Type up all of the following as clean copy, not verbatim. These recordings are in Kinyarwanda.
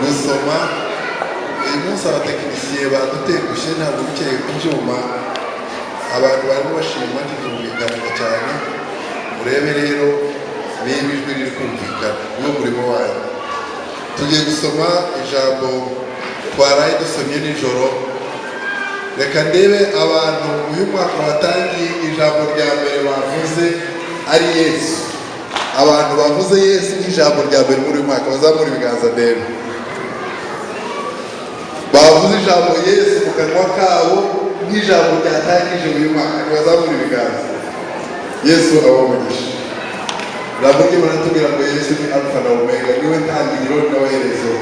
gusoma. Uyu munsi abatekinisiye badutengushye ntabwo bikeye ku byuma, abantu barimo bashima ntibyumvikanaga cyane. Murebe rero niba ijwi riri kumvikana, niwo murimo wanyu. Tugiye gusoma ijambo twaraye dusomye nijoro. Reka ndebe abantu uyu mwaka watangiye ijambo rya mbere bavuze ari Yesu. Abantu bavuze Yesu nk'ijambo rya mbere muri uyu mwaka bazamura ibiganza ndebe. Bavuze ijambo Yesu mu kanwa kabo nk'ijambo ryatangije uyu mwaka bazamura ibiganza. Yesu abamugisha. Ijambo ry'Imana ritubwira ngo Yesu ni Alpha na Omega, niwe ntangiriro n'amaherezo.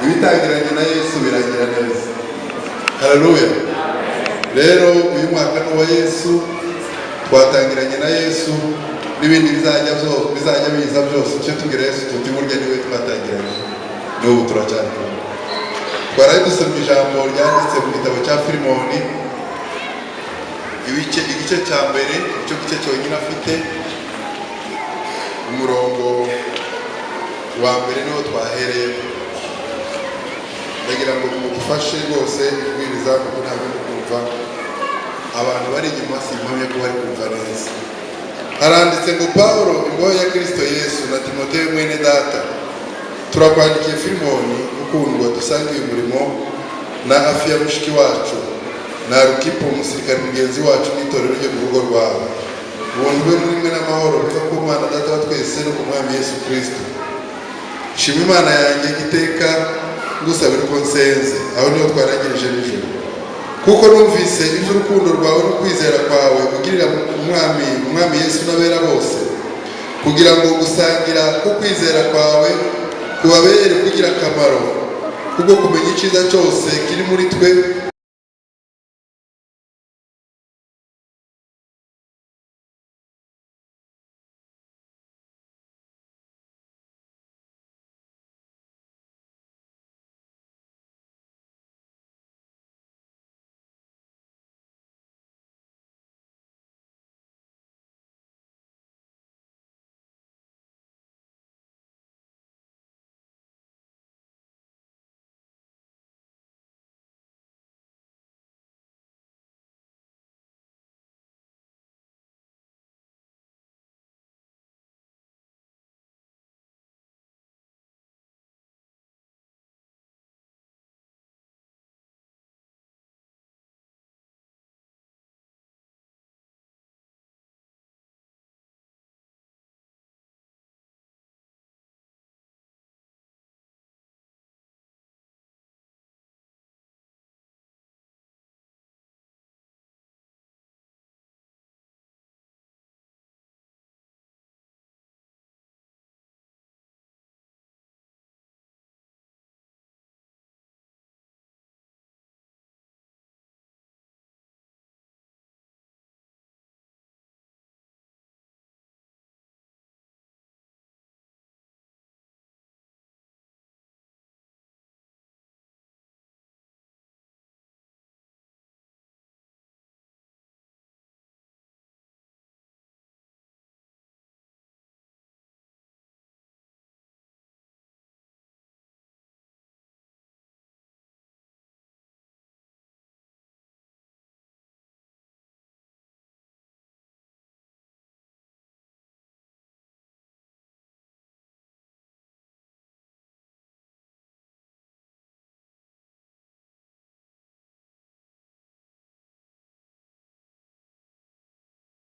Ibitangiranye na Yesu birangira neza. Haleluya. Rero uyu mwaka ni uwa Yesu, twatangiranye na Yesu, n'ibindi bizajya biza byose icyo tubwira Yesu tuti burya niwe twatangiranye, n'ubu turacyari kumwe. Twaraye dusomye ijambo ryanditse mu gitabo cya Filimoni, igice cya mbere, icyo gice cyonyine afite, umurongo wa mbere niwo twahereye. Ndagira ngo mugufashe rwose kubwiriza kuko ntabwo ndi kumva abantu bari inyuma, simpamye ko bari kumva neza. Haranditse ngo Pawulo imbohe ya Kristo Yesu na Timoteyo mwene data, turakwandikiye Filimoni ukundwa dusangiye umurimo, na Afiya mushiki wacu, na Rukipo umusirikare mugenzi wacu n'itorero ryo mu rugo rwawe. Ubuntu bwe muri mwe n'amahoro biva ku Mana Data wa twese no ku Mwami Yesu Kristo. Shima Imana yanjye iteka ngusabira uko nsenze, aho niho twarangirije nijoro. Kuko numvise iby'urukundo rwawe no kwizera kwawe ugirira umwami Yesu n'abera bose, kugira ngo gusangira ko kwizera kwawe kubabere kugira akamaro, kubwo kumenya icyiza cyose kiri muri twe